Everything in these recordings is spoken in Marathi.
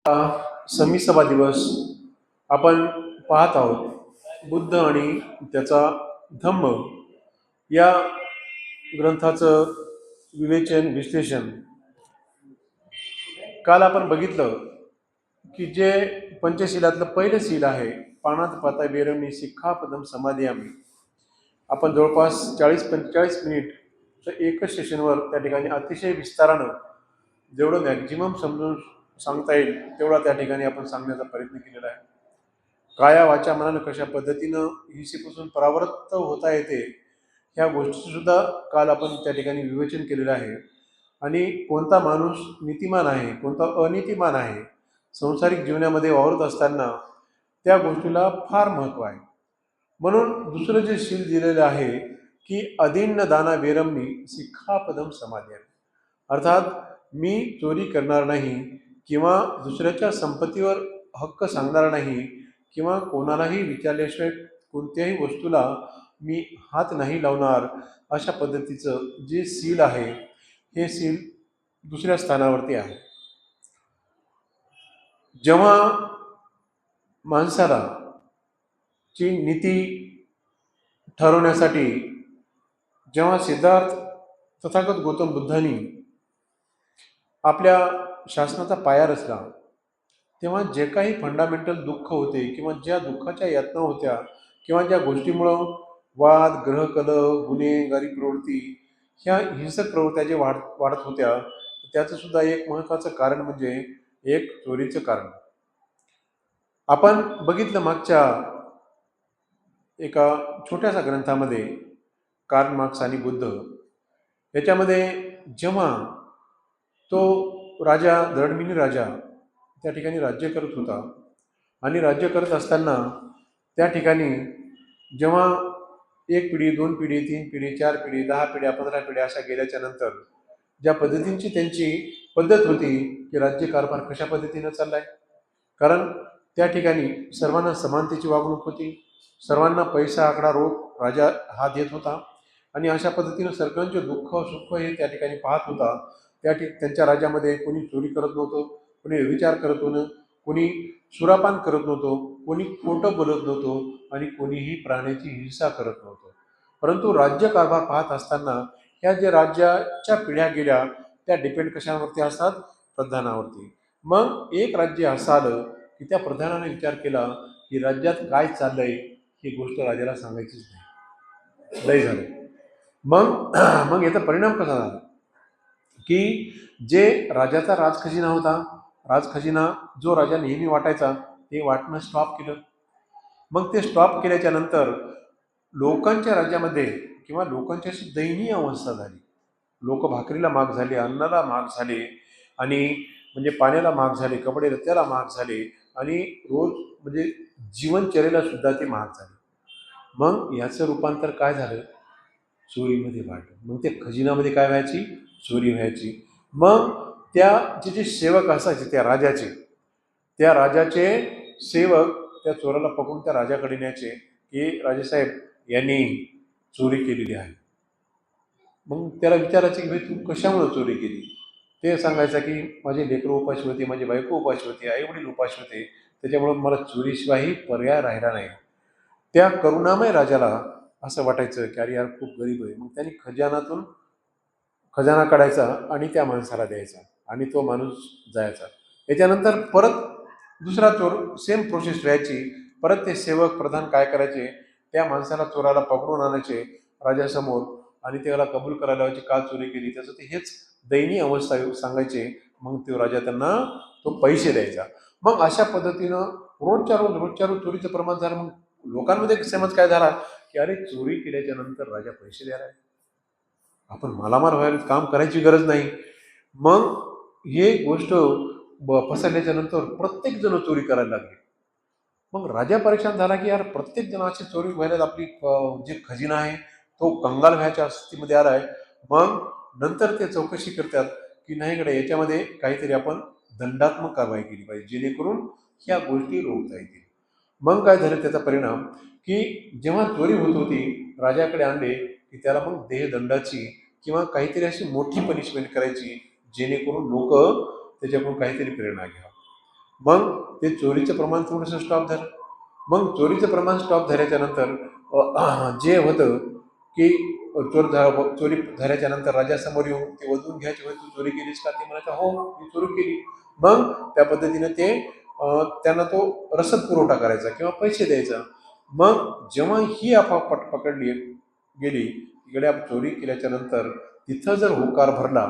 समी सभा दिवस आपण पाहत आहोत. बुद्ध आणि त्याचा धम्म या ग्रंथाचं विवेचन विश्लेषण. काल आपण बघितलं की जे पंचशिलातलं पहिलं शील आहे, पानात पाता बेरमणी शिक्षापदम समाधियामी, आपण जवळपास 40-45 मिनिट तर एकच सेशनवर त्या ठिकाणी अतिशय विस्तारानं जेवढं मॅक्झिमम समजून सांगता येईल तेवढा त्या ठिकाणी आपण सांगण्याचा प्रयत्न केलेला आहे. काया वाचा मनानं कशा पद्धतीनं हिंसेपासून परावृत्त होता येते ह्या गोष्टीचं सुद्धा काल आपण त्या ठिकाणी विवेचन केलेलं आहे. आणि कोणता माणूस नीतिमान आहे, कोणता अनितिमान आहे, सांसारिक जीवनामध्ये वावरत असताना त्या गोष्टीला फार महत्त्व आहे. म्हणून दुसरं जे शील दिलेलं आहे की अदिन्न दाना बेरमणी शिक्षापदम समाधी, अर्थात मी चोरी करणार नाही किंवा दुसऱ्याच्या संपत्तीवर हक्क सांगणार नाही किंवा कोणालाही विचारल्याशिवाय कोणत्याही वस्तूला मी हात नाही लावणार, अशा पद्धतीचं जे सील आहे हे सील दुसऱ्या स्थानावरती आहे. जेव्हा माणसाला ची नीती ठरवण्यासाठी जेव्हा सिद्धार्थ तथागत गौतम बुद्धांनी आपल्या शासनाचा पाया रचला, तेव्हा जे काही फंडामेंटल दुःख होते किंवा ज्या दुःखाच्या यातना होत्या किंवा ज्या गोष्टीमुळं वाद, ग्रहकलह, गुन्हेगारी प्रवृत्ती, ह्या हिंसक प्रवृत्त्या जे वाढत होत्या, त्याचं सुद्धा एक महत्त्वाचं कारण म्हणजे एक चोरीचं कारण. आपण बघितलं मागच्या एका छोट्याशा ग्रंथामध्ये कार्ल मार्क्स आणि बुद्ध याच्यामध्ये जेव्हा तो राजा दरडमिनी राजा त्या ठिकाणी राज्य करत होता आणि राज्य करत असताना त्या ठिकाणी जेव्हा 1 पिढी, 2 पिढी, 3 पिढी, 4 पिढी, 10 पिढ्या, 15 पिढ्या अशा गेल्याच्या नंतर ज्या पद्धतींची त्यांची पद्धत होती की राज्यकारभार कशा पद्धतीनं चाललाय, कारण त्या ठिकाणी सर्वांना समानतेची वागणूक होती, सर्वांना पैसा आकडा रोख राजा हा देत होता आणि अशा पद्धतीनं सगळ्यांचे दुःख सुख हे त्या ठिकाणी पाहत होता. त्यांच्या राज्यामध्ये कोणी चोरी करत नव्हतं, कोणी व्यभिचार करत नव्हतं, कोणी सुरापान करत नव्हतं, कोणी खोटं बोलत नव्हतं आणि कोणीही प्राण्याची हिंसा करत नव्हतं. परंतु राज्यकारभार पाहत असताना ह्या ज्या राज्याच्या पिढ्या गेल्या त्या डिपेंड कशावरती असतात? प्रधानावरती. मग एक राज्य असं आलं की त्या प्रधानाने विचार केला की राज्यात काय चाललंय ही गोष्ट राजाला सांगायचीच नाही, लय झालं. मग मग याचा परिणाम कसा झाला की जे राजाचा राजखजिना होता, राजखजिना जो राजा नेहमी वाटायचा ते वाटणं स्टॉप केलं. मग ते स्टॉप केल्याच्या नंतर लोकांच्या राज्यामध्ये किंवा लोकांची अशी दयनीय अवस्था झाली. लोक भाकरीला महाग झाले, अन्नाला महाग झाले आणि म्हणजे पाण्याला महाग झाले, कपडे रत्याला महाग झाले आणि रोज म्हणजे जीवनचर्येला सुद्धा ते महाग झाले. मग याचं रूपांतर काय झालं? चोरीमध्ये वाढलं. मग ते खजिनामध्ये काय व्हायची? चोरी व्हायची. मग त्या जे सेवक असायचे त्या राजाचे सेवक त्या चोराला पकडून त्या राजाकडे न्यायचे की राजेसाहेब यांनी चोरी केलेली आहे. मग त्याला विचारायचे की भाई तू कशामुळे चोरी केली? ते सांगायचं की माझे लेकरं उपाशी होते, माझी बायको उपाशी होती, आईवडील उपाशी होते, त्याच्यामुळं मला चोरीशिवायही पर्याय राहिला नाही. त्या करुणामय राजाला असं वाटायचं की अरे यार खूप गरीब आहे. मग त्यांनी खजाना काढायचा आणि त्या माणसाला द्यायचा आणि तो माणूस जायचा. याच्यानंतर परत दुसरा चोर सेम प्रोसेस व्हायची. परत ते सेवक प्रधान काय करायचे? त्या माणसाला चोराला पकडून आणायचे राजासमोर आणि त्याला कबूल करायला लावायचे का चोरी केली, त्याचं ते हेच दयनीय अवस्था सांगायचे. मग तो राजा त्यांना तो पैसे द्यायचा. मग अशा पद्धतीनं रोजच्या रोज चोरीचं प्रमाण झालं. मग लोकांमध्ये समज काय झाला की अरे चोरी केल्याच्या नंतर राजा पैसे द्यायला, आपण मालामाल व्हायला काम करायची गरज नाही. मग हे गोष्ट पसरल्याच्या नंतर प्रत्येक जण चोरी करायला लागले. मग राजा परेशान झाला की यार प्रत्येक जणाची चोरी व्हायला, आपली जे खजिना आहे तो कंगाल व्हायच्या स्थितीमध्ये आलाय. मग नंतर ते चौकशी करतात की नाही कडे याच्यामध्ये काहीतरी आपण दंडात्मक कारवाई केली पाहिजे जेणेकरून ह्या गोष्टी रोखता येतील. मग काय झालं त्याचा परिणाम की जेव्हा चोरी होत होती राजाकडे आणले की त्याला मग देहदंडाची किंवा काहीतरी अशी मोठी पनिशमेंट करायची जेणेकरून लोक त्याच्याकडून काहीतरी प्रेरणा घ्यावं. मग ते चोरीचं प्रमाण थोडंसं स्टॉप झालं. मग चोरीचं प्रमाण स्टॉप झाल्याच्या नंतर जे होतं की चोरी झाल्याच्या नंतर राजासमोर येऊन ते वधून घ्यायचे, होते तू चोरी केलीस का? ते म्हणायचं हो मी चोरी केली. मग त्या पद्धतीने ते त्यांना तो रसद पुरवठा करायचा किंवा पैसे द्यायचा. मग जेव्हा ही अफवा पकडली गेली, इकडे आपण चोरी केल्याच्या नंतर तिथं जर होकार भरला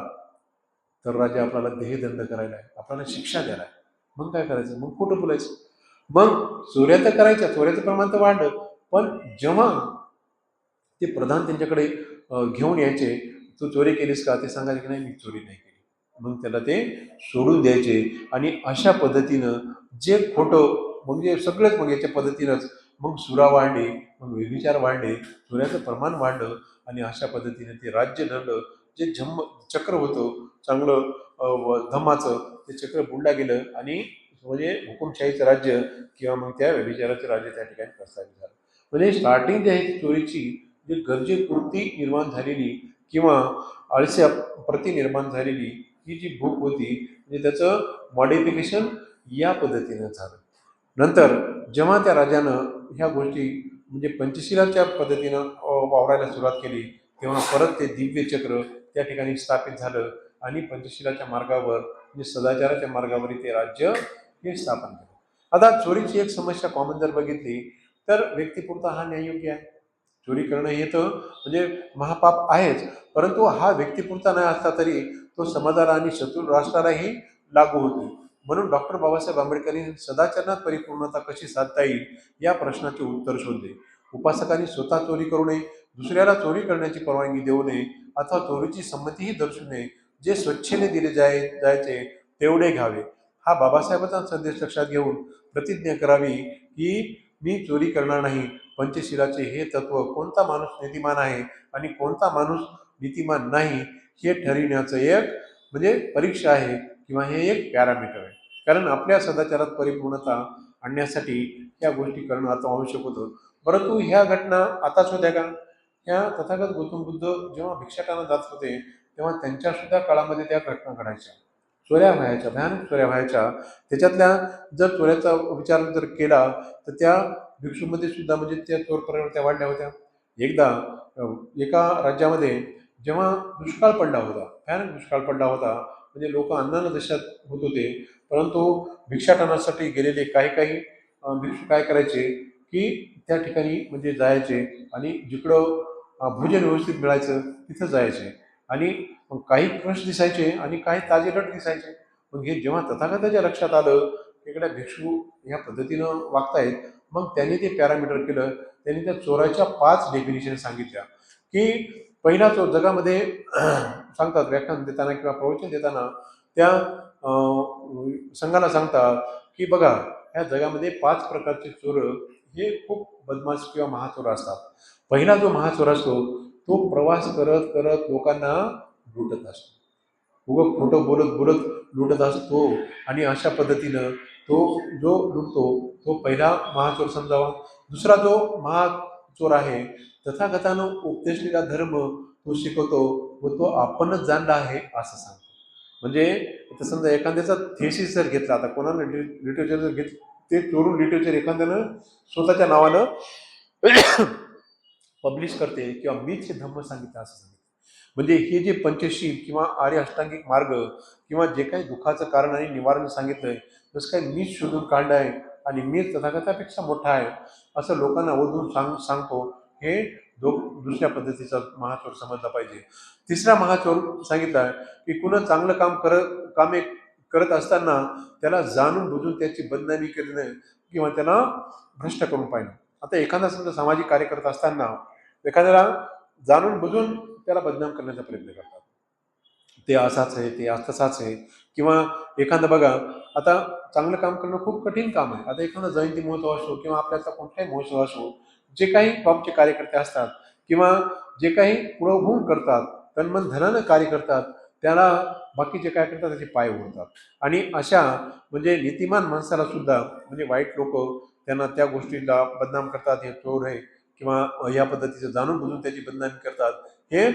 तर राजा आपल्याला देहदंड करायला आहे, आपल्याला शिक्षा द्यायला आहे. मग काय करायचं? मग खोटं बोलायचं. मग चोऱ्या तर करायच्या, चोऱ्याचं प्रमाण तर वाढलं. पण जेव्हा ते प्रधान त्यांच्याकडे घेऊन यायचे, तू चोरी केलीस का? ते सांगायचे की नाही मी चोरी नाही केली. मग त्याला ते सोडून द्यायचे. आणि अशा पद्धतीनं जे खोटं म्हणजे सगळंच मग याच्या पद्धतीनंच मग सुरा वाढले, मग व्यभिचार वाढले, चोऱ्याचं प्रमाण वाढलं. आणि अशा पद्धतीने ते राज्य नडलं. जे चक्र होतं चांगलं धम्माचं, ते चक्र बुडला गेलं आणि म्हणजे हुकुमशाहीचं राज्य किंवा मग त्या व्यभिचाराचं राज्य त्या ठिकाणी प्रस्थापित झालं. म्हणजे स्टार्टिंग जी आहे चोरीची, जी गरजेपुरती निर्माण झालेली किंवा आळस्या प्रति निर्माण झालेली ही जी भूक होती, म्हणजे त्याचं मॉडिफिकेशन या पद्धतीनं झालं. नंतर जेव्हा त्या राजानं ह्या गोष्टी म्हणजे पंचशिलाच्या पद्धतीनं वावरायला सुरुवात केली, तेव्हा परत ते दिव्य चक्र त्या ठिकाणी स्थापित झालं आणि पंचशिलाच्या मार्गावर म्हणजे सदाचाराच्या मार्गावर ते राज्य हे स्थापन झालं. आता चोरीची एक समस्या कॉमन जर बघितली तर व्यक्तिपुरता हा न्याययोग्य आहे. चोरी करणं हे तर म्हणजे महापाप आहेच, परंतु हा व्यक्तिपुरता नाही असला तरी तो समाजाला आणि शत्रू राष्ट्रालाही लागू होतो. म्हणून डॉक्टर बाबासाहेब आंबेडकरांनी सदाचरणात परिपूर्णता कशी साधता येईल या प्रश्नाचे उत्तर शोधले. उपासकांनी स्वतः चोरी करू नये, दुसऱ्याला चोरी करण्याची परवानगी देऊ नये अथवा चोरीची संमतीही दर्शवू नये. जे स्वच्छेने दिले जायचे तेवढे घ्यावे. हा बाबासाहेबांचा संदेश लक्षात घेऊन प्रतिज्ञा करावी की मी चोरी करणार नाही. पंचशिलाचे हे तत्व कोणता माणूस नीतिमान आहे आणि कोणता माणूस नीतिमान नाही हे ठरविण्याचं एक म्हणजे परीक्षा आहे किंवा हे एक पॅरामीटर आहे. कारण आपल्या सदाचारात परिपूर्णता आणण्यासाठी या गोष्टी करणं आता आवश्यक होतं. परंतु ह्या घटना आताच होत्या का? ह्या तथागत गौतम बुद्ध जेव्हा भिक्षाटना जात होते तेव्हा त्यांच्या सुद्धा काळामध्ये त्या घटना घडायच्या. चोऱ्या व्हायच्या, भयानक चोऱ्या व्हायच्या. त्याच्यातल्या जर चोऱ्याचा विचार जर केला तर त्या भिक्षूमध्ये सुद्धा म्हणजे त्या चोर प्रवृत्त्या वाढल्या होत्या. एकदा एका राज्यामध्ये जेव्हा दुष्काळ पडला होता, भयानक दुष्काळ पडला होता, म्हणजे लोक अन्नानं दशात होत होते. परंतु भिक्षाटनासाठी गेलेले काही काही भिक्षू काय करायचे की त्या ठिकाणी म्हणजे जायचे आणि जिकडं भोजन व्यवस्थित मिळायचं तिथं जायचे. आणि मग काही क्रश दिसायचे आणि काही ताजे लट दिसायचे. मग हे जेव्हा तथागताच्या लक्षात आलं इकडे भिक्षू ह्या पद्धतीनं वागतायत, मग त्यांनी ते पॅरामीटर केलं. त्यांनी त्या चोराच्या 5 डेफिनेशन सांगितल्या की पहिला चोर जगामध्ये सांगतात व्याख्यान देताना किंवा प्रवचन देताना त्या संघाला सांगतात की बघा ह्या जगामध्ये 5 प्रकारचे चोर हे खूप बदमाश किंवा महाचोर असतात. पहिला जो महाचोर असतो तो प्रवास करत करत लोकांना लुटत असतो. उगं खोटं बोलत बोलत लुटत असतो. आणि अशा पद्धतीनं तो जो लुटतो तो पहिला महाचोर समजावा. दुसरा जो महाचोर आहे तथागतानं उपदेशलेला धर्म तो शिकवतो व तो आपणच जाणला आहे असं सांगतो. म्हणजे आता समजा एखाद्याचा थेसिस जर घेतला, आता कोणाला लिटरेचर जर घेतलं ते चोरून लिटरेचर एखाद्यानं स्वतःच्या नावानं पब्लिश करते किंवा मीच हे धम्म सांगितलं असं सांगितलं. म्हणजे हे जे पंचशील किंवा आर्य अष्टांगिक मार्ग किंवा जे काही दुःखाचं कारण आणि निवारण सांगितलंय जसं काही मीच शोधून काढलं आहे आणि मीच तथागतापेक्षा मोठा आहे असं लोकांना ओढून सांगतो. हे दुसऱ्या पद्धतीचा महाचोर समजला पाहिजे. तिसरा महाचोर सांगितला की कुणा चांगलं कामे करत असताना त्याला जाणून बुजून त्याची बदनामी करणं किंवा त्याला भ्रष्ट करून पाहिजे. आता एखादा समजा सामाजिक कार्य करत असताना एखाद्याला जाणून बुजून त्याला बदनाम करण्याचा प्रयत्न करतात. ते असाच आहे, ते तसाच आहे. किंवा एखादं बघा आता चांगलं काम करणं खूप कठीण काम आहे. आता एखादा जयंती महोत्सव असो किंवा आपल्याचा कोणताही महोत्सव असो, जे काही टॉपचे कार्यकर्ते असतात किंवा जे काही पुढं होऊन करतात, तन्मन धनानं कार्य करतात, त्याला बाकीचे काय करतात त्याचे पाय ओढतात. आणि अशा म्हणजे नीतिमान माणसाला सुद्धा म्हणजे वाईट लोक त्यांना त्या गोष्टीला बदनाम करतात, हे चोर आहे किंवा या पद्धतीचं जाणून बुजून त्याची बदनामी करतात. हे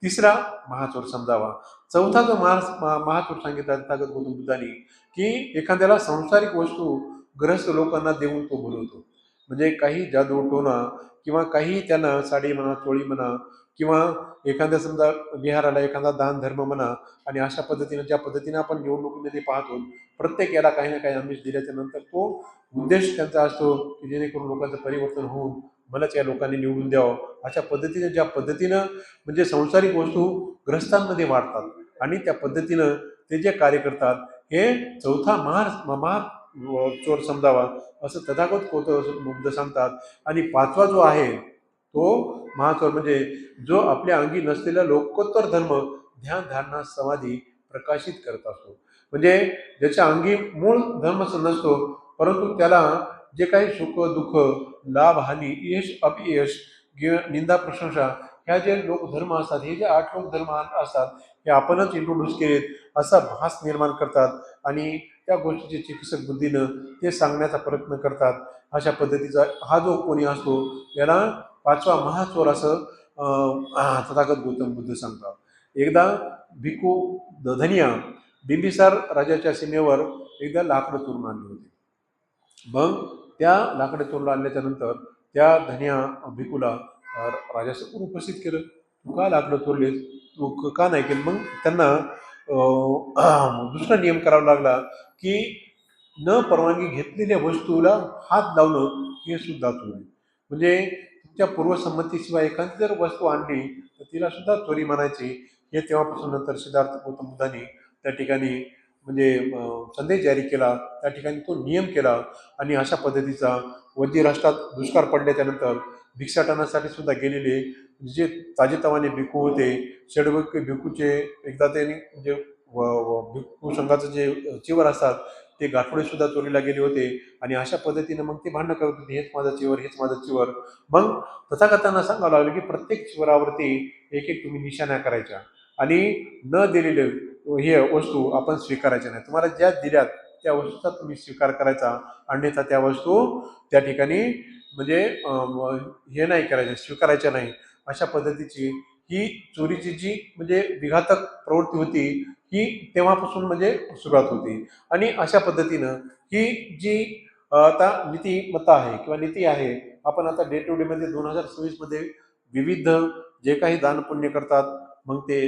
तिसरा महाचोर समजावा. चौथा जो महाचोर सांगितला तथागत गौतम बुद्धांनी की एखाद्याला सांसारिक वस्तू ग्रस्त लोकांना देऊन तो बोलवतो. म्हणजे काही जादूटोणा किंवा काही त्यांना साडी म्हणा, चोळी म्हणा किंवा एखाद्या समजा विहाराला एखादा दान धर्म म्हणा आणि अशा पद्धतीने ज्या पद्धतीने आपण निवडणुकीमध्ये पाहतो, प्रत्येक याला काही ना काही आमिष दिल्याच्या नंतर तो उद्देश त्यांचा असतो की जेणेकरून लोकांचं परिवर्तन होऊन मलाच या लोकांनी निवडून द्यावं. अशा पद्धतीने ज्या पद्धतीनं म्हणजे सांसारिक वस्तू ग्रस्तांमध्ये वाढतात आणि त्या पद्धतीनं ते जे कार्य करतात हे चौथा महा चोर समजावा असं तथागत बुद्ध सांगतात. आणि पाचवा जो आहे तो महाचोर म्हणजे जो आपल्या अंगी नसलेला लोकोत्तर धर्म ध्यान धारणा समाधी प्रकाशित करत असतो. म्हणजे ज्याच्या अंगी मूळ धर्म नसतो, परंतु त्याला जे काही सुख दुःख लाभ हानी यश अपयश निंदा प्रशंसा ह्या जे लोकधर्म असतात, हे जे 8 लोकधर्म असतात हे आपणच इंट्रोड्यूस केलेत असा भास निर्माण करतात आणि त्या गोष्टीचे चिकित्सक बुद्धीनं ते सांगण्याचा प्रयत्न करतात. अशा पद्धतीचा हा जो कोणी असतो याला पाचवा महाचोर असं तथागत गौतम बुद्ध सांगतात. एकदा भिक्खू धनिया बिंबिसार राजाच्या सीमेवर एकदा लाकडं चोरून आणली होती. मग त्या लाकडं चोरून आणल्याच्या नंतर त्या धनिया भिक्खूला राजासमोर उपस्थित केलं. तू का लाकडं चोरलेस, तू का नाही केलं? मग त्यांना दुसरा नियम करावा लागला की न परवानगी घेतलेल्या वस्तूला हात लावणं हे सुद्धा चोरी. म्हणजे तुमच्या पूर्वसंमतीशिवाय एखादी जर वस्तू आणली तर तिला सुद्धा चोरी म्हणायची. हे तेव्हापासून नंतर सिद्धार्थ गौतम बुद्धांनी त्या ठिकाणी म्हणजे संदेश जारी केला, त्या ठिकाणी तो नियम केला. आणि अशा पद्धतीचा वज्जी राष्ट्रात दुष्काळ पडल्याच्या नंतर भिक्षाटनासाठी सुद्धा गेलेले जे ताजेतवाने भिक्खू होते, षडवक्य भिक्खूचे एकदा त्यांनी म्हणजे भिक्खू संघाचं जे चिवर असतात ते गाठोडे सुद्धा चोरीला गेले होते. आणि अशा पद्धतीने मग ते भांडणं करत होते, हेच माझं चिवर, हेच माझं चिवर. मग तथागतांना सांगावं लागलं की प्रत्येक चिवरावरती एक एक तुम्ही निशाण्या करायच्या आणि न दिलेले हे वस्तू आपण स्वीकारायच्या नाही. तुम्हाला ज्या दिल्यात त्या वस्तूचा तुम्ही स्वीकार करायचा, अन्यथा त्या वस्तू त्या ठिकाणी म्हणजे हे नाही करायच्या, स्वीकारायच्या नाही. अशा पद्धतीची ही चोरीची जी म्हणजे विघातक प्रवृत्ती होती ही तेव्हापासून म्हणजे सुरुवात होती. आणि अशा पद्धतीनं ही जी आता नीतिमत्ता आहे किंवा नीती आहे, आपण आता डे टू डे मध्ये 2026 मध्ये विविध जे काही दान पुण्य करतात, मग ते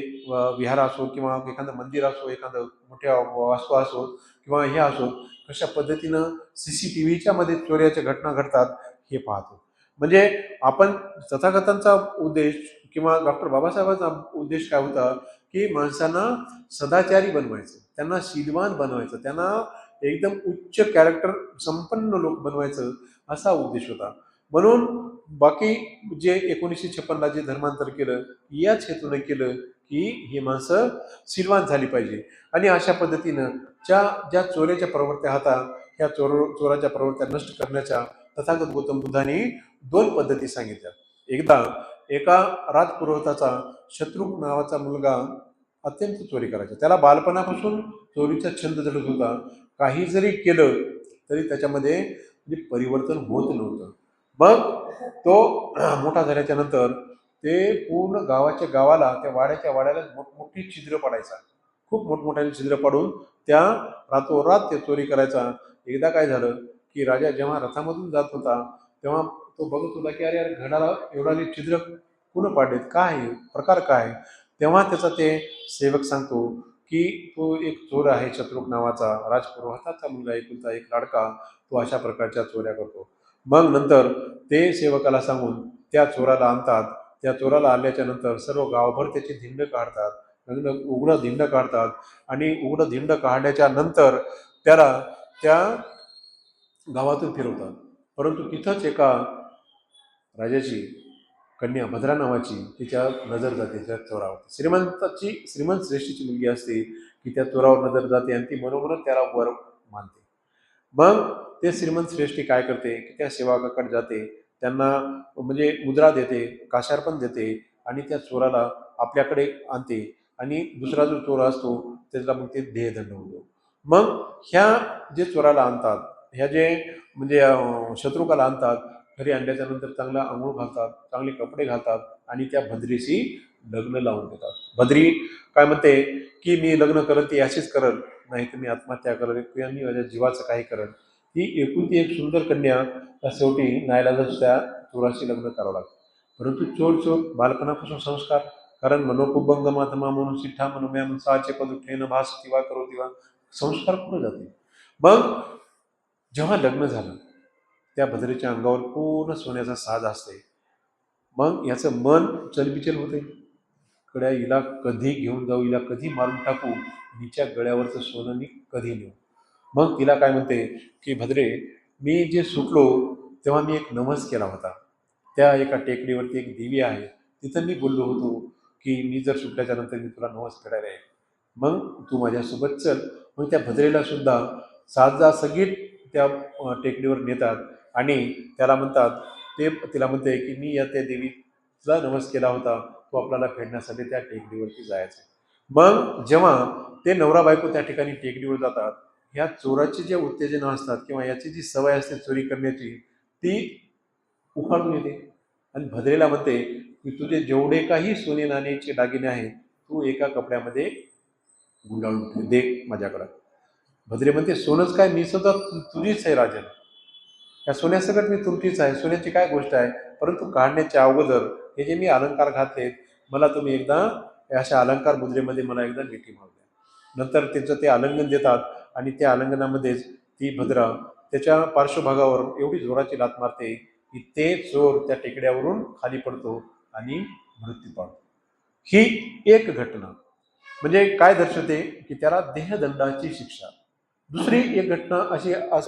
विहार असो किंवा एखादं मंदिर असो, एखादं मोठ्या वास्तू असो किंवा हे असो, कशा पद्धतीनं CCTVच्या मध्ये चोऱ्याच्या घटना घडतात हे पाहतो. म्हणजे आपण तथागतांचा उद्देश किंवा डॉक्टर बाबासाहेबांचा उद्देश काय होता की माणसांना सदाचारी बनवायचं, त्यांना शीलवान बनवायचं, त्यांना एकदम उच्च कॅरेक्टर संपन्न लोक बनवायचं असा उद्देश होता. म्हणून बाकी जे 1956ला जे धर्मांतर केलं याच हेतूने केलं की ही माणसं शीलवान झाली पाहिजे. आणि अशा पद्धतीनं ज्या चोऱ्याच्या प्रवृत्त्या होता ह्या चोराच्या प्रवृत्त्या नष्ट करण्याच्या तथागत गौतम बुद्धांनी 2 पद्धती सांगितल्या. एकदा एका राजपुरोहिताचा शत्रुघ्न नावाचा मुलगा अत्यंत चोरी करायचा. त्याला बालपणापासून चोरीचा छंद जडत होता. काही जरी केलं तरी त्याच्यामध्ये म्हणजे परिवर्तन होत नव्हतं. मग तो मोठा झाल्याच्या नंतर ते पूर्ण गावाच्या गावाला त्या वाड्याच्या वाड्याला मोठमोठी छिद्र पडायचा. खूप मोठमोठ्याने छिद्र पडून त्या रातोरात ते चोरी करायचा. एकदा काय झालं की राजा जेव्हा रथामधून जात होता तेव्हा तो बघत होता की अरे अरे घडाला एवढाले छिद्र कुणं पाडलेत, काय प्रकार काय? तेव्हा त्याचा ते सेवक सांगतो की तो एक चोर आहे शत्रुघ्न नावाचा, राजपुरोहिताचा मुलगा, एकुलता एक लाडका, तो अशा प्रकारच्या चोऱ्या करतो. मग नंतर ते सेवकाला सांगून त्या चोराला आणतात. त्या चोराला आणल्याच्या नंतर सर्व गावभर त्याची धिंड काढतात, उघडं धिंड काढतात. आणि उघडं धिंड काढल्याच्या नंतर त्याला त्या गावातून फिरवतात. परंतु तिथंच एका राजाची कन्या भद्रा नावाची तिच्या नजर जाते त्या चोरावर. श्रीमंत श्रेष्ठीची मुलगी असते की त्या चोरावर नजर जाते आणि ती मनोमन त्याला वर मानते. मग ते श्रीमंत श्रेष्ठी काय करते की त्या सेवकाकडे जाते, त्यांना म्हणजे मुद्रा देते, काशार पण देते आणि त्या चोराला आपल्याकडे आणते. आणि दुसरा जो चोर असतो त्याला मग ते देहदंड होतो. मग ह्या जे चोराला आणतात, ह्या जे म्हणजे शत्रुकाला आणतात, घरी आणल्याच्या नंतर चांगला अंघोळ घालतात, चांगले कपडे घालतात आणि त्या भद्रीशी लग्न लावून देतात. भद्री काय म्हणते की मी लग्न करत ती अशीच करल, नाही तर मी आत्महत्या करेल किंवा मी माझ्या जीवाचं काही करेल. ती एकूण ती एक सुंदर कन्या शेवटी नाईलाजाने त्या चोराशी लग्न करावं लागतं. परंतु चोर चोर बालपणापासून संस्कार, कारण मनोकुभंग मातमा म्हणून सिठा मनोम्या साचे पद उठेन भास तिवा करो तिवा, संस्कार कुठं जाते. मग जेव्हा लग्न झालं त्या भद्रेच्या अंगावर पूर्ण सोन्याचा साज असते. मग याचं मन चलबिचल होते, कड्या हिला कधी घेऊन जाऊ, हिला कधी मारून टाकू, हिच्या गळ्यावरचं सोनं मी कधी नेऊ. मग तिला काय म्हणते की भद्रे, मी जे सुटलो तेव्हा मी एक नवस केला होता. त्या एका टेकडीवरती एक देवी आहे, तिथं मी बोललो होतो की मी जर सुटल्याच्या नंतर मी तुला नवस फेडायला येईल, मग तू माझ्यासोबत चल. मग त्या भद्रेला सुद्धा साजासगीत त्या टेकडीवर नेतात आणि त्याला म्हणतात, ते तिला म्हणते की मी या त्या देवीचा नवस केला होता, तो आपल्याला फेडण्यासाठी त्या टेकडीवरती जायचं. मग जेव्हा ते नवरा बायको त्या ठिकाणी टेकडीवर जातात, ह्या चोराची जे उत्तेजना असतात किंवा याची जी सवय असते चोरी करण्याची, ती उफाळून येते आणि भद्रेला म्हणते की तुझे जेवढे काही सोने नाण्याचे दागिने आहेत तू एका कपड्यामध्ये गुंडाळून दे माझ्याकडं. भद्रे म्हणते सोनंच काय, मी सुद्धा तुझीच आहे राजन, या सोन्यासकट मी तुमचीच आहे, सोन्याची काय गोष्ट आहे. परंतु काढण्याच्या अगोदर हे जे मी अलंकार घातलेत, मला तुम्ही एकदा अशा अलंकार मुद्रेमध्ये मला एकदा मिठी मारू द्या. नंतर त्यांचं ते आलिंगन देतात आणि त्या आलिंगनामध्येच ती भद्रा त्याच्या पार्श्वभागावर एवढी जोराची लात मारते की ते चोर त्या टेकड्यावरून खाली पडतो आणि मृत्यू पावतो. ही एक घटना म्हणजे काय दर्शवते की त्याला देहदंडाची शिक्षा. दुसरी एक घटना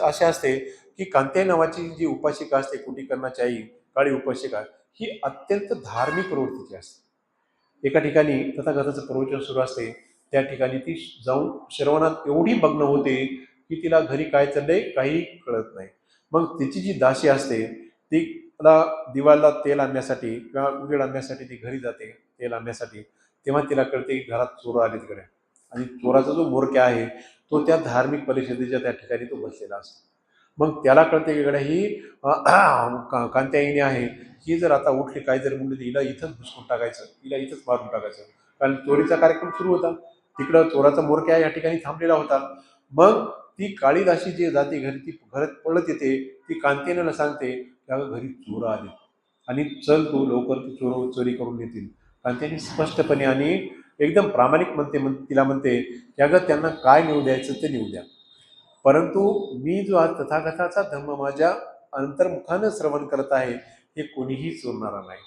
अशी असते की कांते नावाची जी उपासिका असते, कुटीकर्णाची आई, काळी उपासिका, ही अत्यंत धार्मिक प्रवृत्तीची असते. एका ठिकाणी तथागताचं प्रवचन सुरू असते, त्या ठिकाणी ती जाऊन श्रवणात एवढी मग्न होते की तिला घरी काय चाललंय काही कळत नाही. मग तिची जी दासी असते ती तिला दिवाळीला तेल आणण्यासाठी किंवा उजेड आणण्यासाठी ती घरी जाते तेल आणण्यासाठी. तेव्हा तिला कळते की घरात चोर आले तिकडे आणि चोराचा जो मोरक्या आहे तो त्या धार्मिक परिषदेच्या त्या ठिकाणी तो बसलेला असतो. मग त्याला कळते की इकडे ही कांत्यायिनी आहे, ही जर आता उठली काय जर म्हणली हिला इथंच घुसकून टाकायचं, हिला इथंच मारून टाकायचं. कारण चोरीचा कार्यक्रम सुरू होता, तिकडं चोराचा मोरक्या या ठिकाणी थांबलेला होता. मग ती काळी दासी जी जाते घरी, ती घरात पळत येते, ती कांतेनेला सांगते की अगं घरी चोर आले आणि चल तू लवकर ती चोरी करून येतील. कांतेने स्पष्टपणे आणि एकदम प्रामाणिक तिला म्हणते की अगं त्यांना काय नेऊ द्यायचं ते नेऊ द्या, परंतु मी जो आज तथागताचा धम्म माझ्या अंतर्मुखानं श्रवण करत आहे हे कोणीही चोरणारा नाही.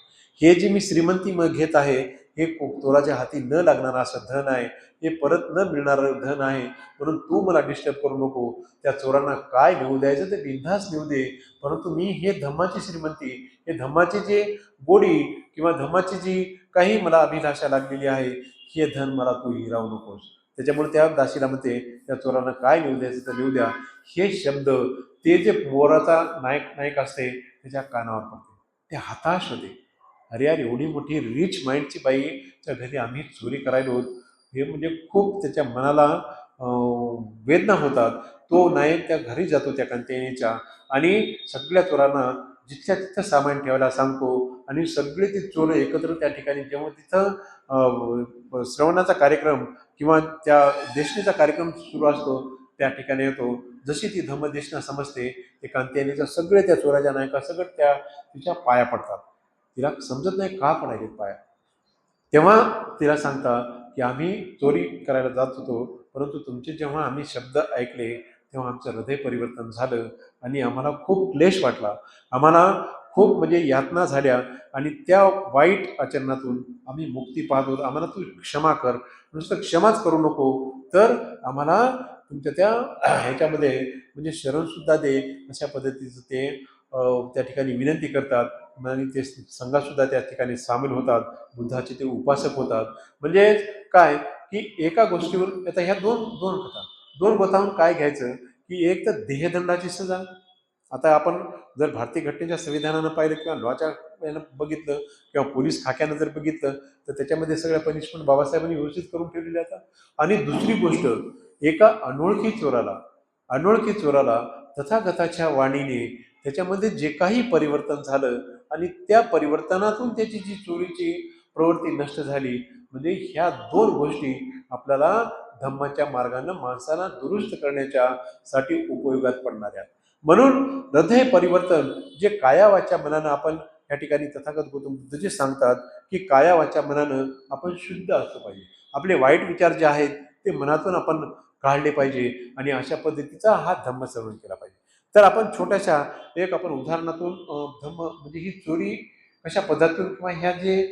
हे जे मी श्रीमंती घेत आहे हे चोराच्या हाती न लागणारं असं धन आहे, हे परत न मिळणारं धन आहे. म्हणून तू मला डिस्टर्ब करू नको. त्या चोरांना काय नेऊ द्यायचं ते बिनधास्त नेऊ दे, परंतु मी हे धम्माची श्रीमंती, हे धम्माची जे गोडी किंवा धम्माची जी काही मला अभिलाषा लागलेली आहे, हे धन मला तू हिरावू नकोस. त्याच्यामुळे त्या दासीला म्हणते त्या चोरांना काय नेऊ द्यायचं तर नेऊ द्या. हे शब्द ते जे मोराचा नायक असते त्याच्या कानावर पडते, ते हताश होते. अरे यार, एवढी मोठी रिच माइंडची बाईच्या घरी आम्ही चोरी करायला होत, हे म्हणजे खूप त्याच्या मनाला वेदना होतात. तो नायक त्या घरी जातो त्या कंटेनीच्या आणि सगळ्या चोरांना जिथल्या तिथं सामान ठेवायला सांगतो आणि सगळे ते चोर एकत्र त्या ठिकाणी जेव्हा तिथं श्रवणाचा कार्यक्रम किंवा त्या देशनेचा कार्यक्रम सुरू असतो त्या ठिकाणी येतो. जशी ती धम्मदेशना समजते ते कांतियानीचा सगळे त्या चोराच्या नायका सगळं त्या तिच्या पाया पडतात. तिला समजत नाही का पडायचे पाया. तेव्हा तिला सांगता की आम्ही चोरी करायला जात होतो, परंतु तुमचे जेव्हा आम्ही शब्द ऐकले तेव्हा आमचं हृदय परिवर्तन झालं आणि आम्हाला खूप क्लेश वाटला, आम्हाला खूप म्हणजे यातना झाल्या आणि त्या वाईट आचरणातून आम्ही मुक्ती पाहतो. आम्हाला तू क्षमा कर, नुसतं क्षमाच करू नको, तर आम्हाला तुमच्या त्या ह्याच्यामध्ये म्हणजे शरणसुद्धा दे, अशा पद्धतीचं ते त्या ठिकाणी विनंती करतात आणि ते संघासुद्धा त्या ठिकाणी सामील होतात. बुद्धाचे ते उपासक होतात. म्हणजे काय की एका गोष्टीवर आता ह्या दोन गोष्टाहून काय घ्यायचं की एक तर देहदंडाची सजा. आता आपण जर भारतीय घटनेच्या संविधानानं पाहिलं किंवा लॉच्या यानं बघितलं किंवा पोलीस खाक्यानं जर बघितलं तर त्याच्यामध्ये सगळ्या पनिशमेंट बाबासाहेबांनी व्यवस्थित करून ठेवलेल्या आता. आणि दुसरी गोष्ट, एका अनोळखी चोराला तथागताच्या वाणीने त्याच्यामध्ये जे काही परिवर्तन झालं आणि त्या परिवर्तनातून त्याची जी चोरीची प्रवृत्ती नष्ट झाली, म्हणजे ह्या दोन गोष्टी आपल्याला धम्माच्या मार्गाने माणसाला दुरुस्त करण्याच्या साठी उपयोगात पडणाऱ्या. म्हणून हृदय परिवर्तन जे काया वाचा मनानं आपण या ठिकाणी तथागत गौतम बुद्ध जे सांगतात की काया वाचा मनानं आपण शुद्ध असलं पाहिजे. आपले वाईट विचार जे आहेत ते मनातून आपण काढले पाहिजे आणि अशा पद्धतीचा हा धम्म श्रवण केला पाहिजे. तर आपण छोट्याशा एक आपण उदाहरणातून धम्म म्हणजे ही चोरी कशा पद्धतीतून किंवा ह्या जे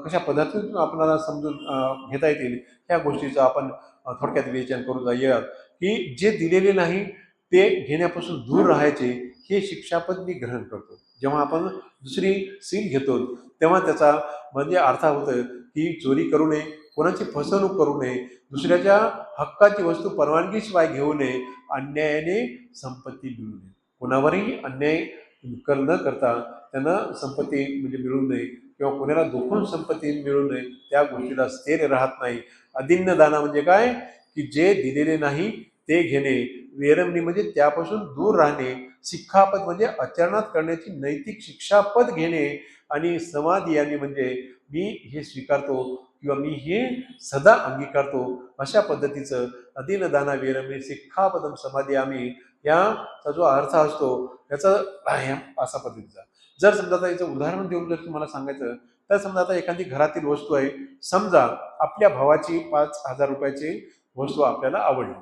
कशा पद्धतीतून आपल्याला समजून घेता येतील ह्या गोष्टीचं आपण थोडक्यात विवेचन करू जाऊयात की जे दिलेले नाही ते घेण्यापासून दूर राहायचे हे शिक्षापद मी ग्रहण करतो. जेव्हा आपण दुसरी सील घेतो तेव्हा त्याचा म्हणजे अर्थ होतं की चोरी करू नये, कोणाची फसवणूक करू नये, दुसऱ्याच्या हक्काची वस्तू परवानगीशिवाय घेऊ नये, अन्यायाने संपत्ती मिळू नये, कोणावरही अन्याय न करता त्यांना संपत्ती म्हणजे मिळू नये किंवा कोणाला दुखून संपत्ती मिळू नये, त्या गोष्टीला स्थैर्य राहत नाही. अदिन्न दाना म्हणजे काय की जे दिलेले नाही ते घेणे, वेरमणी म्हणजे त्यापासून दूर राहणे, शिक्षापद म्हणजे आचरणात करण्याची नैतिक शिक्षापद घेणे आणि समाधी याने म्हणजे मी हे स्वीकारतो किंवा मी हे सदा अंगीकारतो अशा पद्धतीचं अधीन दाना वेरमणी शिक्षापदम समाधी आम्ही याचा जो अर्थ असतो याचा असा पद्धतीचा. जर समजा आता याचं उदाहरण देऊन जर तुम्हाला सांगायचं तर समजा आता एखादी घरातील वस्तू आहे, समजा आपल्या भावाची 5,000 रुपयाची वस्तू आपल्याला आवडली.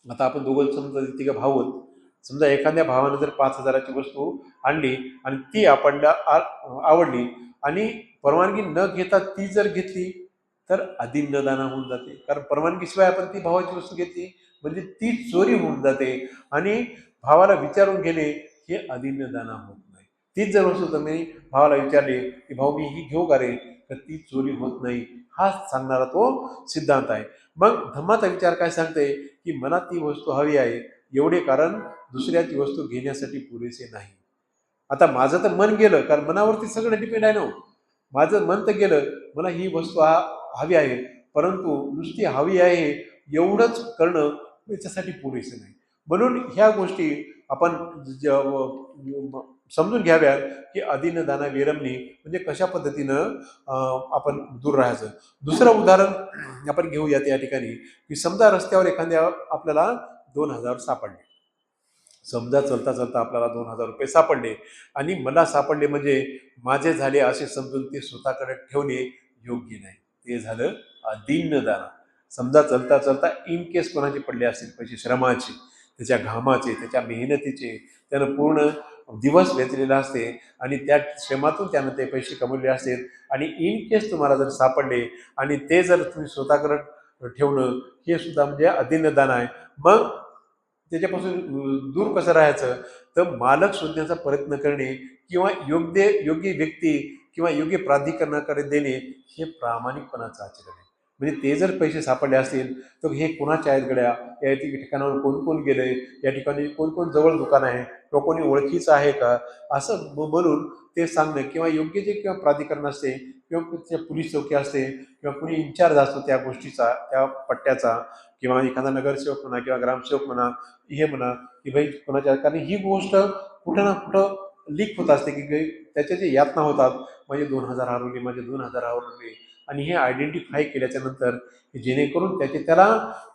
आता आपण दोघं समजा तिघं भाऊ आहोत, समजा एखाद्या भावानं जर 5,000ची वस्तू आणली आणि ती आपल्याला आवडली आणि परवानगी न घेता ती जर घेतली तर अदिन्न दाना होऊन जाते. कारण परवानगीशिवाय आपण ती भावाची वस्तू घेतली म्हणजे ती चोरी होऊन जाते आणि भावाला विचारून घेणे हे अदिन्न दाना होत नाही. तीच जर वस्तू तुम्ही भावाला विचारली की भाऊ मी ही घेऊ का रे, तर ती चोरी होत नाही. हा सांगणारा तो सिद्धांत आहे. मग धम्माचा विचार काय सांगते की मला ती वस्तू हवी आहे एवढे कारण दुसऱ्याची वस्तू घेण्यासाठी पुरेसे नाही. आता माझं तर मन गेलं, कारण मनावरती सगळं डिपेंड आहे ना. माझं मन तर गेलं, मला ही वस्तू हवी आहे, परंतु नुसती हवी आहे एवढंच करणं याच्यासाठी पुरेसे नाही. म्हणून ह्या गोष्टी आपण समजून घ्याव्यात की अदिन दाना विरमणी म्हणजे कशा पद्धतीनं आपण दूर राहायचं. दुसरं उदाहरण आपण घेऊयात या ठिकाणी की समजा रस्त्यावर एखाद्या आपल्याला 2,000 सापडले. समजा चलता चलता आपल्याला 2,000 रुपये सापडले आणि मला सापडले म्हणजे माझे झाले असे समजून ते स्वतःकडे ठेवणे योग्य नाही. ते झालं अदिन्न दाना. समजा चलता चलता इन केस कोणाचे पडले असतील पैसे, श्रमाचे, त्याच्या घामाचे, त्याच्या मेहनतीचे, त्यानं पूर्ण दिवस वेचलेला असते आणि त्या श्रमातून त्यानं ते पैसे कमवले असतील आणि इन केस तुम्हाला जर सापडले आणि ते जर तुम्ही स्वतःकडे ठेवणं हे सुद्धा म्हणजे अदिन्न दान आहे. मग त्याच्यापासून दूर कसं राहायचं, तर मालक शोधण्याचा प्रयत्न करणे किंवा योग्य व्यक्ती किंवा योग्य प्राधिकरणाकडे देणे हे प्रामाणिकपणाचं आचरण आहे. म्हणजे ते जर पैसे सापडले असतील तर हे कुणाच्या आहेत गड्या, या ठिकाणावर कोण कोण गेले, या ठिकाणी कोण कोण जवळ दुकान आहे किंवा कोणी ओळखीचं आहे का, असं म्हणून ते सांगणं किंवा योग्य जे किंवा प्राधिकरण असते किंवा त्या पोलीस चौकी असते किंवा कोणी इन्चार्ज असतो त्या गोष्टीचा, त्या पट्ट्याचा, किंवा एखादा नगरसेवक म्हणा किंवा ग्रामसेवक म्हणा, हे म्हणा की भाई कोणाच्या, कारण ही गोष्ट कुठं ना कुठं लीक होत असते की त्याच्या जे यातना होतात, माझे 2,000 हरवले, माझे 2,000 हरवले, आणि हे आयडेंटिफाय केल्याच्या नंतर जेणेकरून त्याला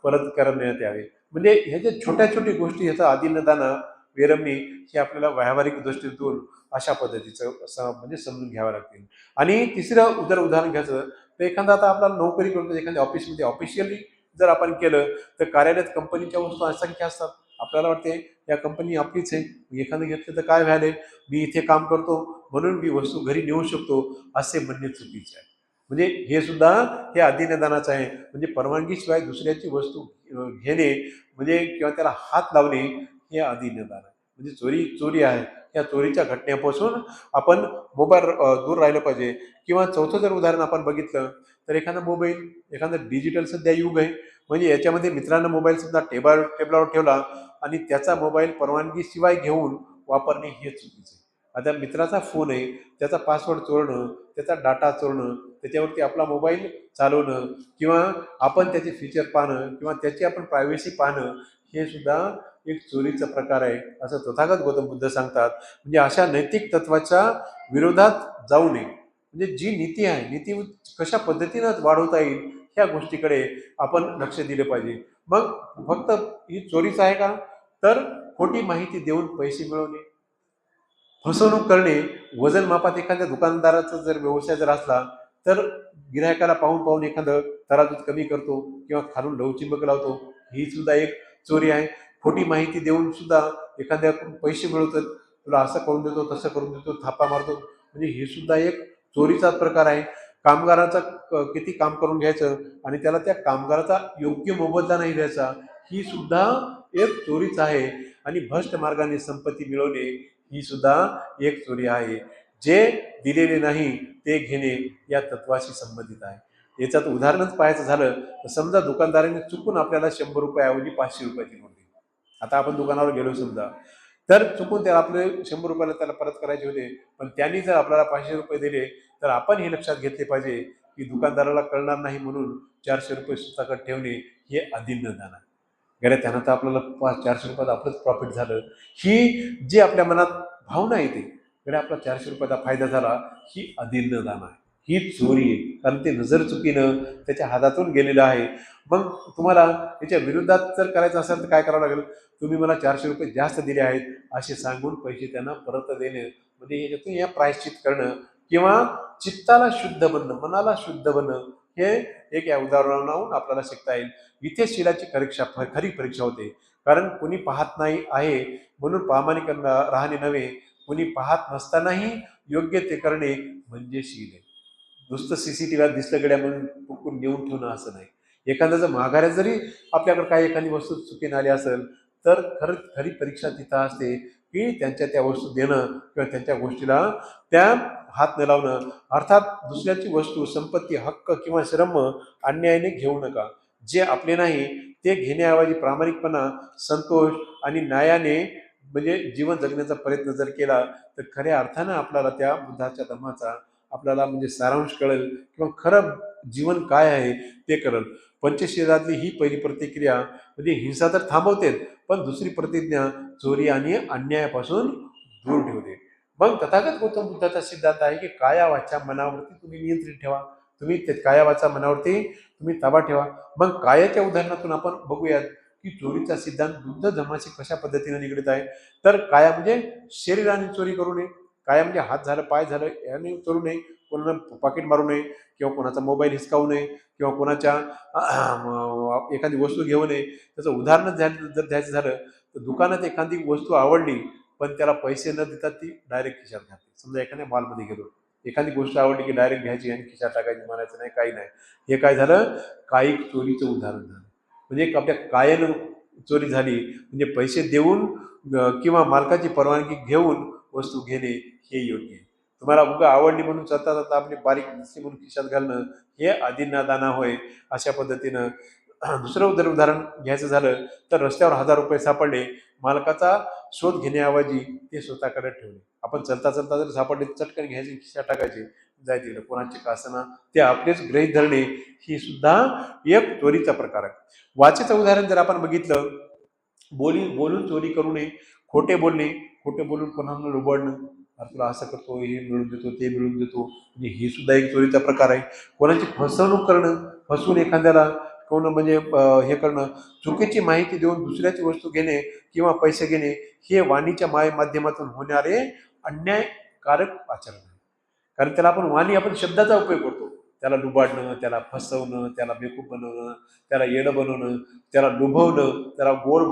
परत करण्यात यावे. म्हणजे ह्याच्या छोट्या छोट्या गोष्टी ह्याचा आदिनदाना विरमणी हे आपल्याला व्यावहारिक दृष्टीतून अशा पद्धतीचं असं म्हणजे समजून घ्यावं लागतील. आणि तिसरं उदाहरण घ्यायचं तर एखादा आता आपल्याला नोकरी करतो एखाद्या ऑफिसमध्ये, ऑफिशियली जर आपण केलं तर कार्यालयात कंपनीच्या वस्तू असंख्य असतात. आपल्याला वाटते या कंपनी आपलीच आहे, एखादं घेतलं तर काय व्हायलंय, मी इथे काम करतो म्हणून मी वस्तू घरी नेऊ शकतो असे म्हणणे चुकीचे आहे. म्हणजे हे सुद्धा हे अदिनदानाचं आहे. म्हणजे परवानगीशिवाय दुसऱ्याची वस्तू घेणे म्हणजे किंवा त्याला हात लावणे हे अदिनदान आहे. म्हणजे चोरी आहे. या चोरीच्या घटनेपासून आपण दूर राहिलं पाहिजे. किंवा चौथं जर उदाहरण आपण बघितलं तर एखादा मोबाईल, एखादं डिजिटल सध्या युग आहे, म्हणजे याच्यामध्ये मित्रांनो मोबाईल सुद्धा टेबलावर ठेवला आणि त्याचा मोबाईल परवानगीशिवाय घेऊन वापरणे हे चुकीचं आहे. आता मित्राचा फोन आहे, त्याचा पासवर्ड चोरणं, त्याचा डाटा चोरणं, त्याच्यावरती आपला मोबाईल चालवणं किंवा आपण त्याचे फीचर पाहणं किंवा त्याची आपण प्रायव्हसी पाहणं हे सुद्धा एक चोरीचा प्रकार आहे असं तथागत गौतम बुद्ध सांगतात. म्हणजे अशा नैतिक तत्वाच्या विरोधात जाऊ नये. म्हणजे जी नीती आहे, नीती कशा पद्धतीनं वाढवता येईल ह्या गोष्टीकडे आपण लक्ष दिले पाहिजे. मग फक्त ही चोरीच आहे का? तर खोटी माहिती देऊन पैसे मिळवणे, फसवणूक करणे, वजन मापात एखाद्या दुकानदाराचा जर व्यवसाय जर असला तर गिरायकाला पाहून पाहून एखादं तराजूत कमी करतो किंवा खालून लवचिंबक लावतो, ही सुद्धा एक चोरी आहे. खोटी माहिती देऊन सुद्धा एखाद्याकडून पैसे मिळवतात, तुला असं करून देतो तसं करून देतो, थापा मारतो, म्हणजे हे सुद्धा एक चोरीचा प्रकार आहे. कामगाराचा किती काम करून घ्यायचं आणि त्याला त्या कामगाराचा योग्य मोबदला नाही द्यायचा, ही सुद्धा एक चोरीच आहे. आणि भ्रष्ट मार्गाने संपत्ती मिळवणे ही सुद्धा एक चोरी आहे. जे दिलेले नाही ते घेणे या तत्वाशी संबंधित आहे. याच्यात उदाहरणच पाहायचं झालं तर समजा दुकानदाराने चुकून आपल्याला 100 ऐवजी 500 नोट दिली. आता आपण दुकानावर गेलो समजा, तर चुकून त्याला आपले 100 त्याला परत करायचे होते, पण त्यांनी जर आपल्याला 500 दिले तर आपण हे लक्षात घेतले पाहिजे की दुकानदाराला कळणार नाही म्हणून 400 स्वतःकडे ठेवणे हे अदिन्न दान आहे. गेल्या त्यानं तर आपल्याला 400 आपलंच प्रॉफिट झालं, ही जी आपल्या मनात भावना येते, कडे आपला 400 फायदा झाला, ही अदिन्न दान आहे, ही चोरी आहे. कारण ते नजर चुकीनं त्याच्या हातातून गेलेलं आहे. मग तुम्हाला त्याच्या विरोधात जर करायचं असेल तर काय करावं लागेल? तुम्ही मला 400 जास्त दिले आहेत असे सांगून पैसे त्यांना परत देणे, म्हणजे याच्यातून या प्रायश्चित करणं किंवा चित्ताला शुद्ध बनणं, मनाला शुद्ध बनणं, हे एक या उदाहरणावरून आपल्याला शिकता येईल. इथे शीलाची खरी परीक्षा होते. कारण कोणी पाहत नाही आहे म्हणून प्रामाणिक राहणे नव्हे, कोणी पाहत नसतानाही योग्य ते करणे म्हणजे शील आहे. नुसतं सीसीटीव्हीला दिसलं गड्या म्हणून टुकून नेऊन ठेवणं असं नाही. एखाद्याचं माघाऱ्यात जरी आपल्याकडे काही एखादी वस्तू चुकीने आली असेल तर खरी परीक्षा तिथं असते की त्यांच्या त्या वस्तू देणं किंवा त्यांच्या गोष्टीला त्या हात न लावणं. अर्थात दुसऱ्याची वस्तू, संपत्ती, हक्क किंवा श्रम अन्यायाने घेऊ नका. जे आपले नाही ते घेण्याऐवजी प्रामाणिकपणा, संतोष आणि न्यायाने म्हणजे जीवन जगण्याचा प्रयत्न जर केला तर खऱ्या अर्थानं आपल्याला त्या बुद्धाच्या धर्माचा आपल्याला म्हणजे सारांश कळेल किंवा खरं जीवन काय आहे ते कळेल. पंचशीलातली ही पहिली प्रतिक्रिया म्हणजे हिंसा तर थांबवते, पण दुसरी प्रतिज्ञा चोरी आणि अन्यायापासून दूर ठेवते. मग तथागत गौतम बुद्धाचा सिद्धांत आहे की काया वाचा मनावरती तुम्ही नियंत्रित ठेवा. तुम्ही ते काया वाचा मनावरती तुम्ही ताबा ठेवा. मग कायाच्या उदाहरणातून आपण बघूयात की चोरीचा सिद्धांत बुद्ध धर्माशी कशा पद्धतीने निगडीत आहे. तर काया म्हणजे शरीराने चोरी करू नये. काया म्हणजे हात झालं, पाय झालं याने चोरू नये, कोणाला पाकिट मारू नये किंवा कोणाचा मोबाईल हिसकावू नये किंवा कोणाच्या एखादी वस्तू घेऊ नये. त्याचं उदाहरण जर द्यायचं झालं तर दुकानात एखादी वस्तू आवडली पण त्याला पैसे न देता ती डायरेक्ट खिशात घातली. समजा एखाद्या मॉलमध्ये गेलो, एखादी गोष्ट आवडली की डायरेक्ट घ्यायची आणि खिशात टाकायची, म्हणायचं नाही काही नाही. हे काय झालं? कायिक चोरीचं उदाहरण झालं. म्हणजे आपल्या कायानं चोरी झाली, म्हणजे पैसे देऊन किंवा मालकाची परवानगी घेऊन वस्तू घेणे हे योग्य आहे. तुम्हाला उगा आवडली म्हणून स्वतः आपली बारीक दिसली म्हणून खिशात घालणं हे आदिनादाना होय. अशा पद्धतीनं दुसरं उदाहरण घ्यायचं झालं तर रस्त्यावर ₹1000 सापडले, मालकाचा शोध घेण्याऐवजी ते स्वतःकडे ठेवले. आपण चलता चलता जर सापडले चटकन घ्यायचे, खिशात टाकायचे, जाय तिकडे कोणाचे कासना ते आपलेच गृहीत धरणे, ही सुद्धा एक चोरीचा प्रकार आहे. वाचेचं उदाहरण जर आपण बघितलं, बोलून चोरी करू नये. खोटे बोलणे, खोटे बोलून कोणाला लुबाडणं, अरे तुला असं करतो, हे मिळून देतो, ते मिळून देतो, म्हणजे ही सुद्धा एक चोरीचा प्रकार आहे. कोणाची फसवणूक करणं, फसवून एखाद्याला कोण म्हणजे हे करणं, चुकीची माहिती देऊन दुसऱ्याची वस्तू घेणे किंवा पैसे घेणे, हे वाणीच्या माध्यमातून होणारे अन्यायकारक आचरण आहे. कारण त्याला आपण शब्दाचा उपयोग करतो. त्याला लुबाडणं, त्याला फसवणं, त्याला बेकूफ बनवणं, त्याला येडं बनवणं, त्याला लुभवणं, त्याला गोड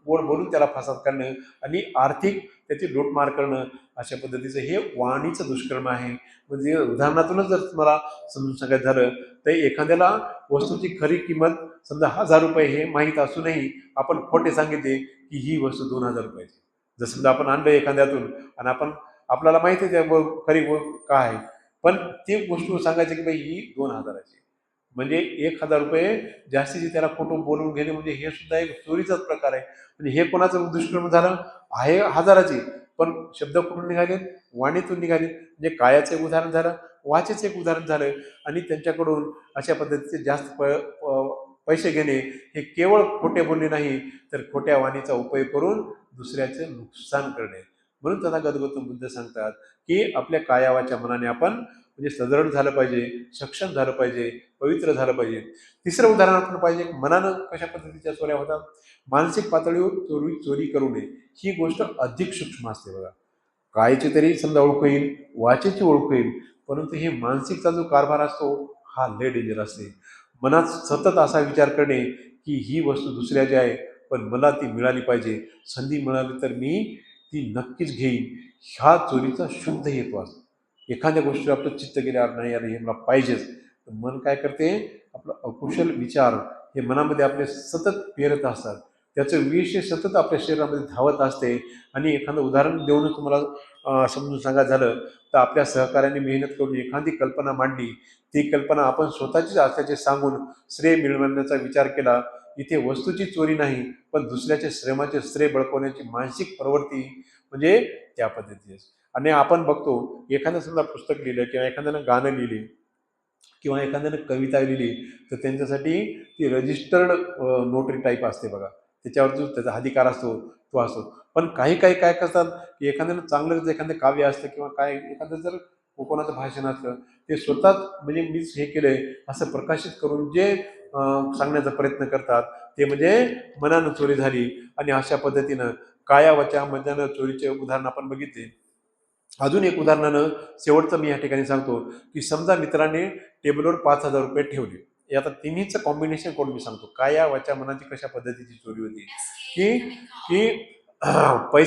बोलून त्याला फसाद करणं आणि आर्थिक त्याची लूटमार करणं, अशा पद्धतीचं हे वाणीचं दुष्कर्म आहे. म्हणजे उदाहरणातूनच जर तुम्हाला समजून सांगायचं झालं तर एखाद्याला वस्तूची खरी किंमत समजा ₹1000 हे माहीत असूनही आपण खोटे सांगितले की ही वस्तू ₹2000ची. जसं समजा आपण आणलं एखाद्यातून आणि आपल्याला माहिती आहे त्या खरी काय आहे, पण ती गोष्ट सांगायची की बाई ही 2000ची, म्हणजे ₹1000 जास्तीची त्याला खोटं बोलून घेणे, म्हणजे हे सुद्धा एक चोरीचाच प्रकार आहे. म्हणजे हे कोणाचं दुष्कर्म झालं आहे 1000ची, पण शब्द कुठून निघाले? वाणीतून निघाले. म्हणजे कायाचं एक उदाहरण झालं, वाचेचं एक उदाहरण झालं आणि त्यांच्याकडून अशा पद्धतीचे जास्त पैसे घेणे हे केवळ खोटे बोलणे नाही, तर खोट्या वाणीचा उपयोग करून दुसऱ्याचे नुकसान करणे. म्हणून तथागत गौतम बुद्ध सांगतात की आपल्या कायावाच्या मनाने आपण म्हणजे सदृढ झालं पाहिजे, सक्षम झालं पाहिजे, पवित्र झालं पाहिजे. तिसरं उदाहरण आपण पाहिजे, मनानं कशा पद्धतीच्या चोऱ्या होतात. मानसिक पातळीवर चोरी करू नये, ही गोष्ट अधिक सूक्ष्म असते बघा. कायची तरी समजा ओळख होईल, वाचेची ओळख होईल, परंतु हे मानसिकचा जो कारभार असतो हा लय डेंजर असते. मनात सतत असा विचार करणे की ही वस्तू दुसऱ्याची आहे, पण मला ती मिळाली पाहिजे, संधी मिळाली तर मी ती नक्कीच घेईन, ह्या चोरीचा शुद्ध हेतू असतो. एखाद्या गोष्टीवर आपलं चित्त गेल्यावर नाही अरे हे मला पाहिजेच, तर मन काय करते, आपलं अकुशल विचार हे मनामध्ये आपले सतत पेरत असतात. त्याचं विष हे सतत आपल्या शरीरामध्ये धावत असते. आणि एखादं उदाहरण देऊन तुम्हाला समजून सांगायचं झालं तर आपल्या सहकार्याने मेहनत करून एखादी कल्पना मांडली, ती कल्पना आपण स्वतःचीच असल्याचे सांगून श्रेय मिळवण्याचा विचार केला. इथे वस्तूची चोरी नाही, पण दुसऱ्याच्या श्रमाचे श्रेय बळकवण्याची मानसिक प्रवृत्ती म्हणजे त्या पद्धतीची. आणि आपण बघतो एखादं समजा पुस्तक लिहिलं किंवा एखाद्यानं गाणं लिहिले किंवा एखाद्यानं कविता लिहिली, तर त्यांच्यासाठी ती रजिस्टर्ड नोटरी टाईप असते बघा. त्याच्यावर जो त्याचा अधिकार असतो तो असतो. पण काही काही काय करतात की एखाद्यानं चांगलं जर एखादं काव्य असतं किंवा काय एखादं जर कोणाचं भाषण असतं, ते स्वतःच म्हणजे मीच हे केलंय असं प्रकाशित करून जे सांगण्याचा प्रयत्न करतात, ते म्हणजे मनानं चोरी झाली. आणि अशा पद्धतीनं काया वाचा मनानं चोरीचे उदाहरण आपण बघितले. अजून एक उदाहरणानं शेवटचं मी या ठिकाणी सांगतो की समजा मित्राने टेबलवर 5,000 रुपये ठेवले. हे आता तिन्हीचं कॉम्बिनेशन करून मी सांगतो, काया वाचा मनाची कशा पद्धतीची चोरी होती. की की पैसे